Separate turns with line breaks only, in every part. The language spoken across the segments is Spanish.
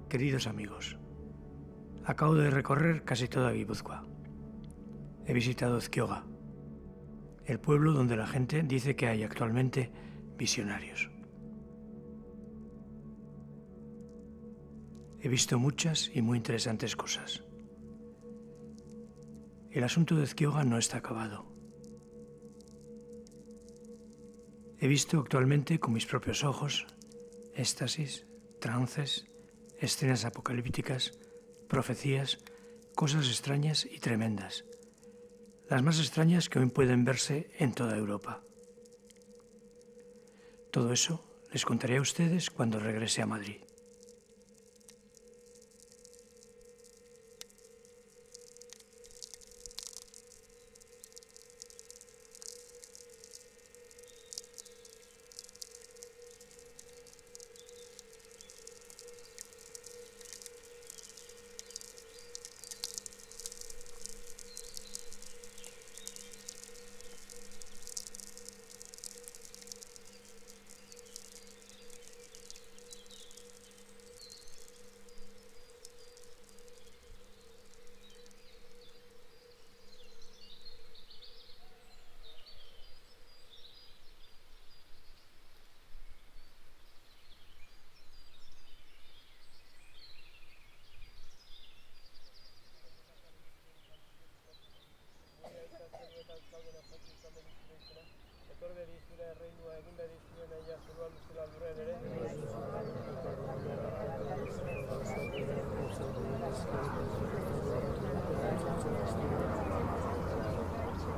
Queridos amigos, acabo de recorrer casi toda Guipúzcoa. He visitado Ezquioga, el pueblo donde la gente dice que hay actualmente visionarios. He visto muchas y muy interesantes cosas. El asunto de Ezquioga no está acabado. He visto actualmente con mis propios ojos éxtasis, trances, escenas apocalípticas, profecías, cosas extrañas y tremendas, las más extrañas que hoy pueden verse en toda Europa. Todo eso les contaré a ustedes cuando regrese a Madrid.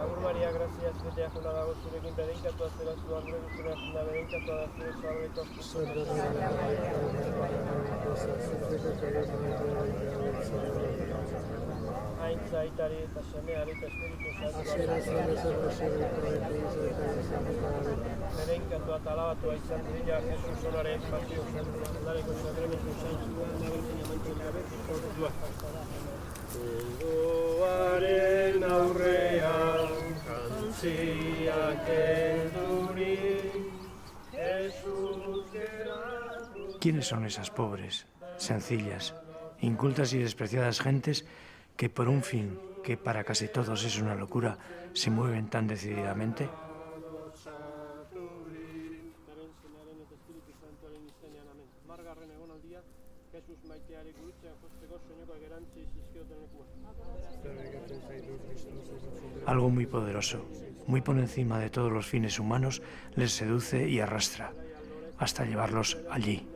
Agur Maria, gracias, bete ajuna dago zurekin bedeinkatu azera zu andre guztuna juna bedeinkatu azera zu albeko Aintza, aitari eta semeari eta espiritu bedeinkatu eta alabatua izan dira Jesus onaren pasio ondareko sakrementu zaintzuan nabertzen amantu gabe Munduaren aurrean jantziak elduri Jesus geratu.
¿Quiénes son esas pobres, sencillas, incultas y despreciadas gentes que por un fin que para casi todos es una locura se mueven tan decididamente? Algo muy poderoso, muy por encima de todos los fines humanos, les seduce y arrastra, hasta llevarlos allí.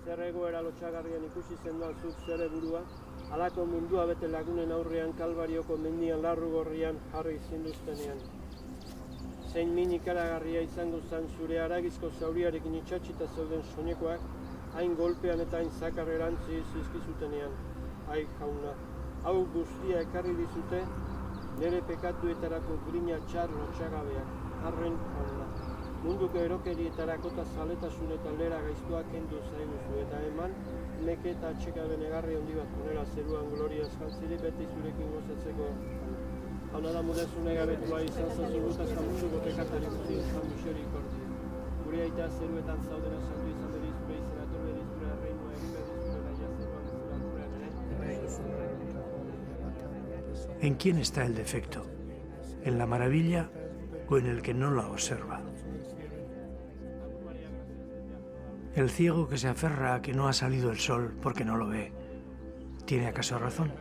Zer egoera lotsagarrian ikusi zenduan zuk zere burua, halako mundua bete lagunen aurrean kalbarioko mendian larrugorrian jarri zinduztenean. Zein min ikaragarria izango zen zure haragizko zauriarekin itxatxita zeuden soinekoak, hain golpean eta hain zakar erantzi zizkizutenean. Ai jauna, hau guztia ekarri dizute, nire pekatuetarako grina txar lotsagabeak, arren jauna. Munduko erokerietarako eta zaletasun eta lera gaiztuak kendu zaiguzu eta eman, neke eta atxekaben egarri handi bat konera zeruan gloriaz jantziri beti zurekin gozatzeko. Hauna da mudezune gabetua izan zazugut eta munduko pekatari guzti izan muserik ordi. Gure aita zeruetan zaudera santu izan beriz gure izan ator beriz gure arreinua egin beriz gure naia zeruan bezala gure ere.
¿En quién está el defecto? ¿En la maravilla o en el que no la observa? El ciego que se aferra a que no ha salido el sol porque no lo ve, ¿tiene acaso razón?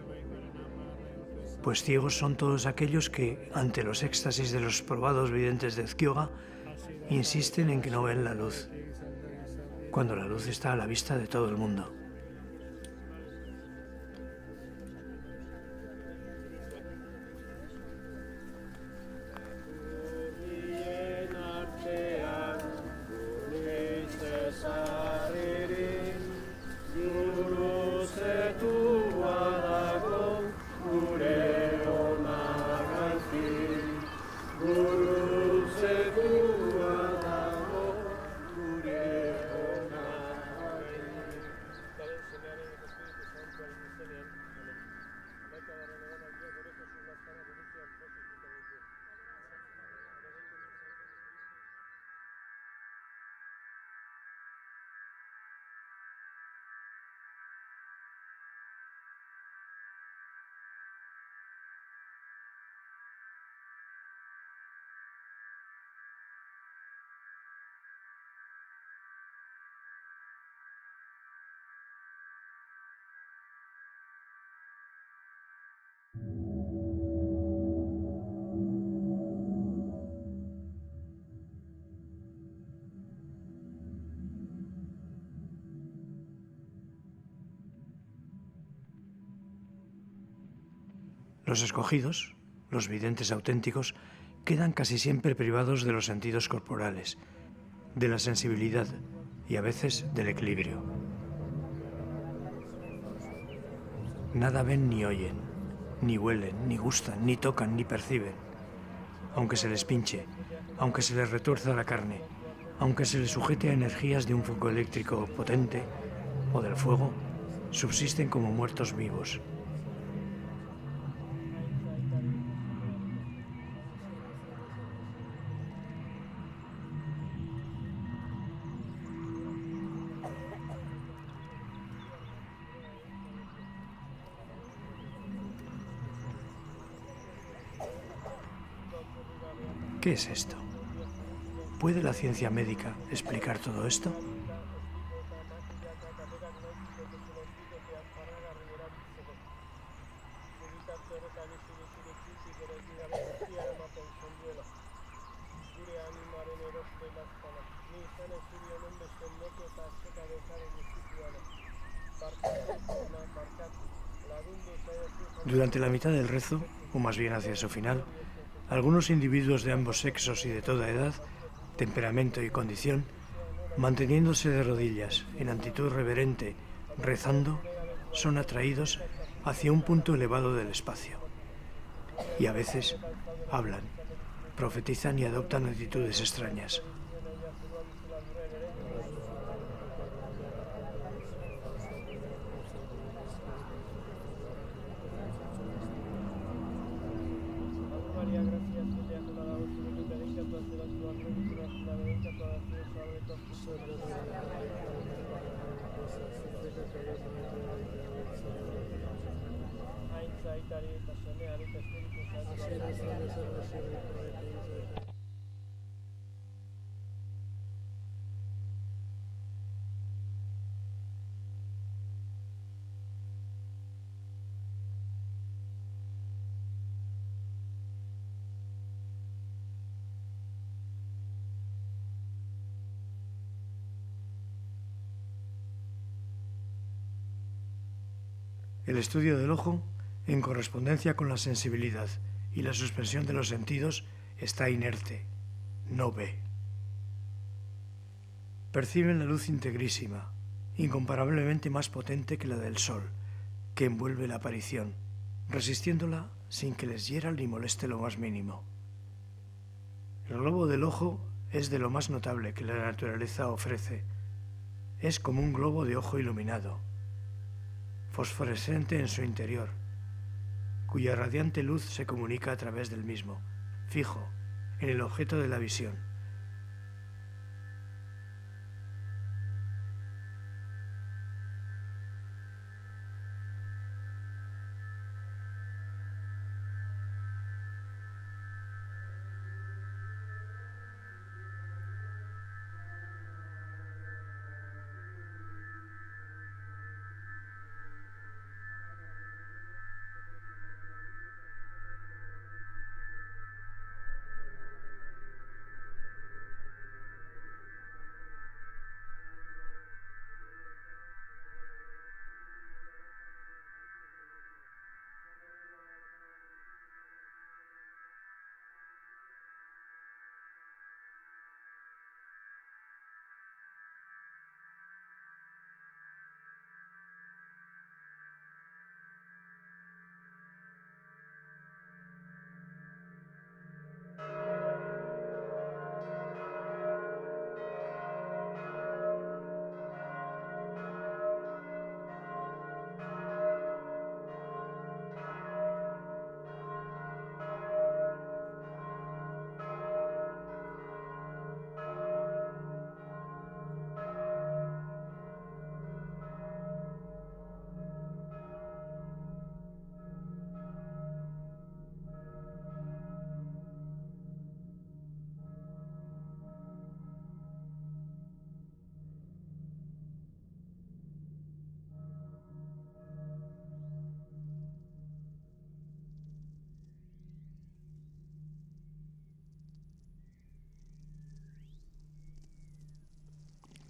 Pues ciegos son todos aquellos que, ante los éxtasis de los probados videntes de Ezquioga, insisten en que no ven la luz, cuando la luz está a la vista de todo el mundo. Los escogidos, los videntes auténticos, quedan casi siempre privados de los sentidos corporales, de la sensibilidad y a veces del equilibrio. Nada ven ni oyen, ni huelen, ni gustan, ni tocan, ni perciben. Aunque se les pinche, aunque se les retuerza la carne, aunque se les sujete a energías de un foco eléctrico potente o del fuego, subsisten como muertos vivos. ¿Qué es esto? ¿Puede la ciencia médica explicar todo esto? Durante la mitad del rezo, o más bien hacia su final, algunos individuos de ambos sexos y de toda edad, temperamento y condición, manteniéndose de rodillas, en actitud reverente, rezando, son atraídos hacia un punto elevado del espacio. Y a veces hablan, profetizan y adoptan actitudes extrañas. El estudio del ojo, en correspondencia con la sensibilidad y la suspensión de los sentidos, está inerte, no ve. Perciben la luz integrísima, incomparablemente más potente que la del sol, que envuelve la aparición, resistiéndola sin que les hiera ni moleste lo más mínimo. El globo del ojo es de lo más notable que la naturaleza ofrece. Es como un globo de ojo iluminado, fosforescente en su interior, cuya radiante luz se comunica a través del mismo, fijo, en el objeto de la visión.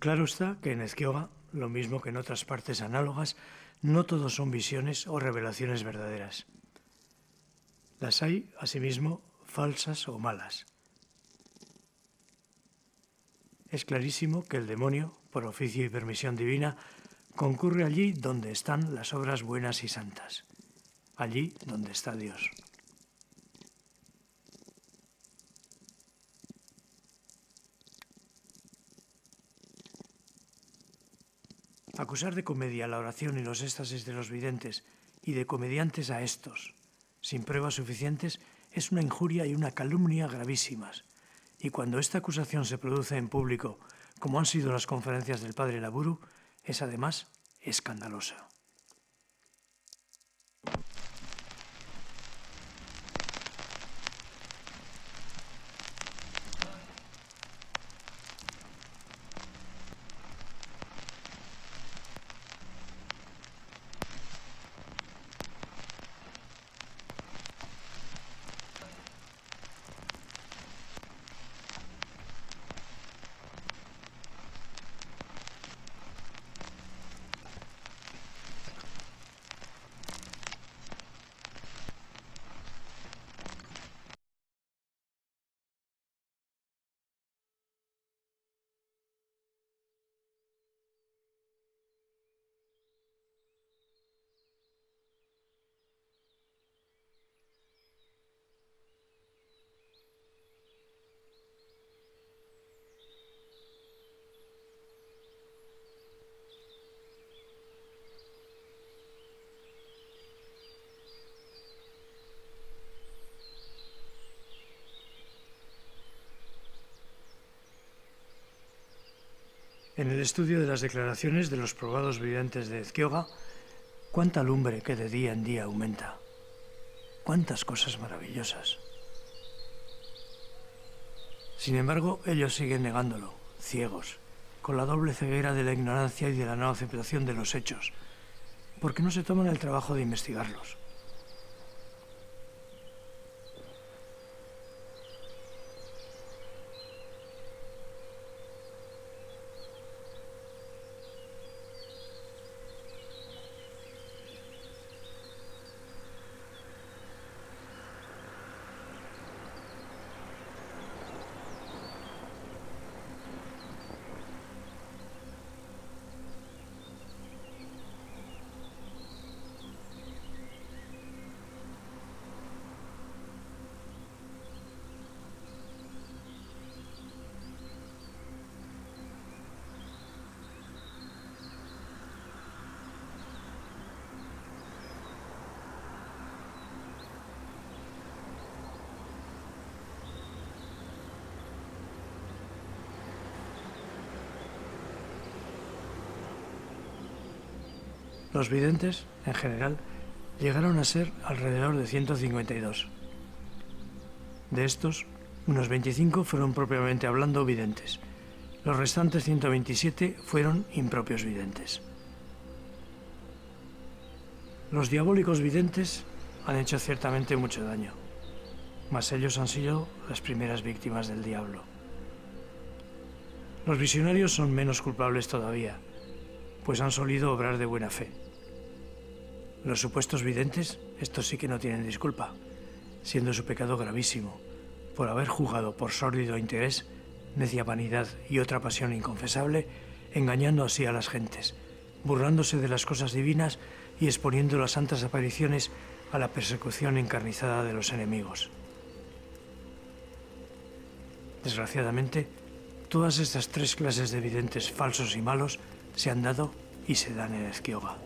Claro está que en Ezquioga, lo mismo que en otras partes análogas, no todos son visiones o revelaciones verdaderas. Las hay, asimismo, falsas o malas. Es clarísimo que el demonio, por oficio y permisión divina, concurre allí donde están las obras buenas y santas, allí donde está Dios. Acusar de comedia la oración y los éxtasis de los videntes y de comediantes a estos, sin pruebas suficientes, es una injuria y una calumnia gravísimas. Y cuando esta acusación se produce en público, como han sido las conferencias del padre Laburu, es además escandalosa. En el estudio de las declaraciones de los probados videntes de Ezquioga, cuánta lumbre que de día en día aumenta. Cuántas cosas maravillosas. Sin embargo, ellos siguen negándolo, ciegos, con la doble ceguera de la ignorancia y de la no aceptación de los hechos, porque no se toman el trabajo de investigarlos. Los videntes, en general, llegaron a ser alrededor de 152. De estos, unos 25 fueron propiamente hablando videntes. Los restantes 127 fueron impropios videntes. Los diabólicos videntes han hecho ciertamente mucho daño, mas ellos han sido las primeras víctimas del diablo. Los visionarios son menos culpables todavía, pues han solido obrar de buena fe. Los supuestos videntes, estos sí que no tienen disculpa, siendo su pecado gravísimo, por haber jugado por sórdido interés, necia vanidad y otra pasión inconfesable, engañando así a las gentes, burlándose de las cosas divinas y exponiendo las santas apariciones a la persecución encarnizada de los enemigos. Desgraciadamente, todas estas tres clases de videntes falsos y malos se han dado y se dan en Ezquioga.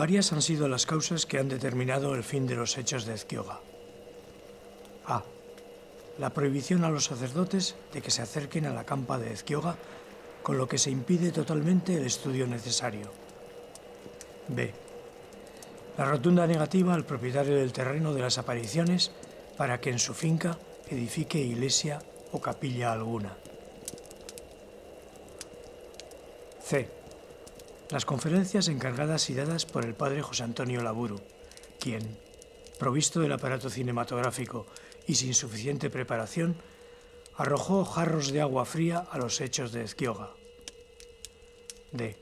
Varias han sido las causas que han determinado el fin de los hechos de Ezquioga. A. La prohibición a los sacerdotes de que se acerquen a la campa de Ezquioga con lo que se impide totalmente el estudio necesario. B. La rotunda negativa al propietario del terreno de las apariciones para que en su finca edifique iglesia o capilla alguna. C. Las conferencias encargadas y dadas por el padre José Antonio Laburu, quien, provisto del aparato cinematográfico y sin suficiente preparación, arrojó jarros de agua fría a los hechos de Ezquioga. D.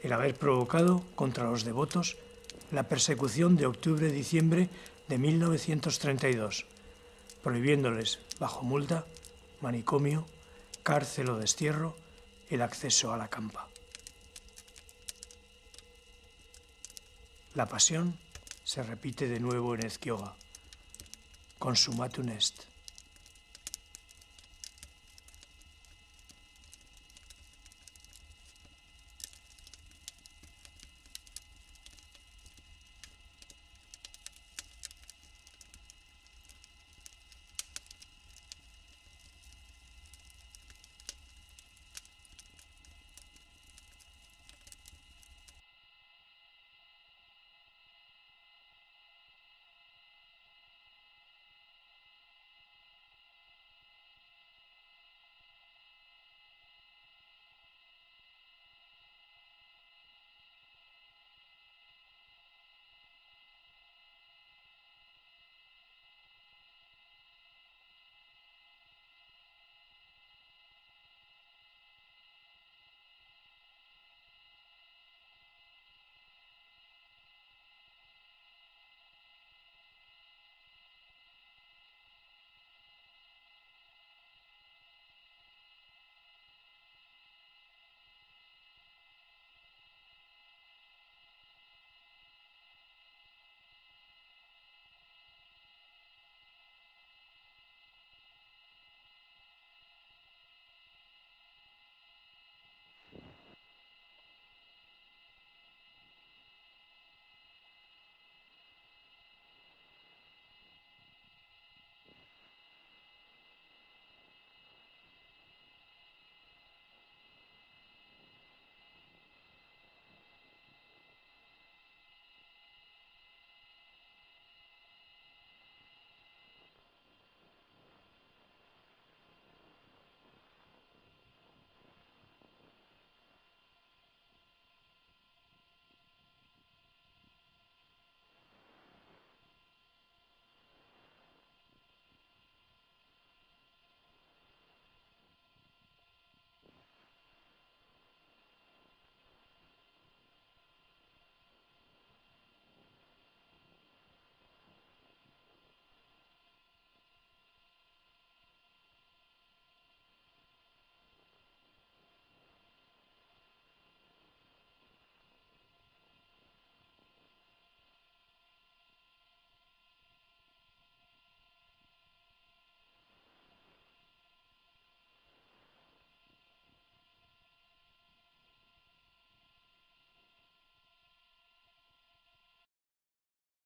El haber provocado contra los devotos la persecución de octubre-diciembre de 1932, prohibiéndoles, bajo multa, manicomio, cárcel o destierro, el acceso a la campa. La pasión se repite de nuevo en Ezquioga. Consumatum est.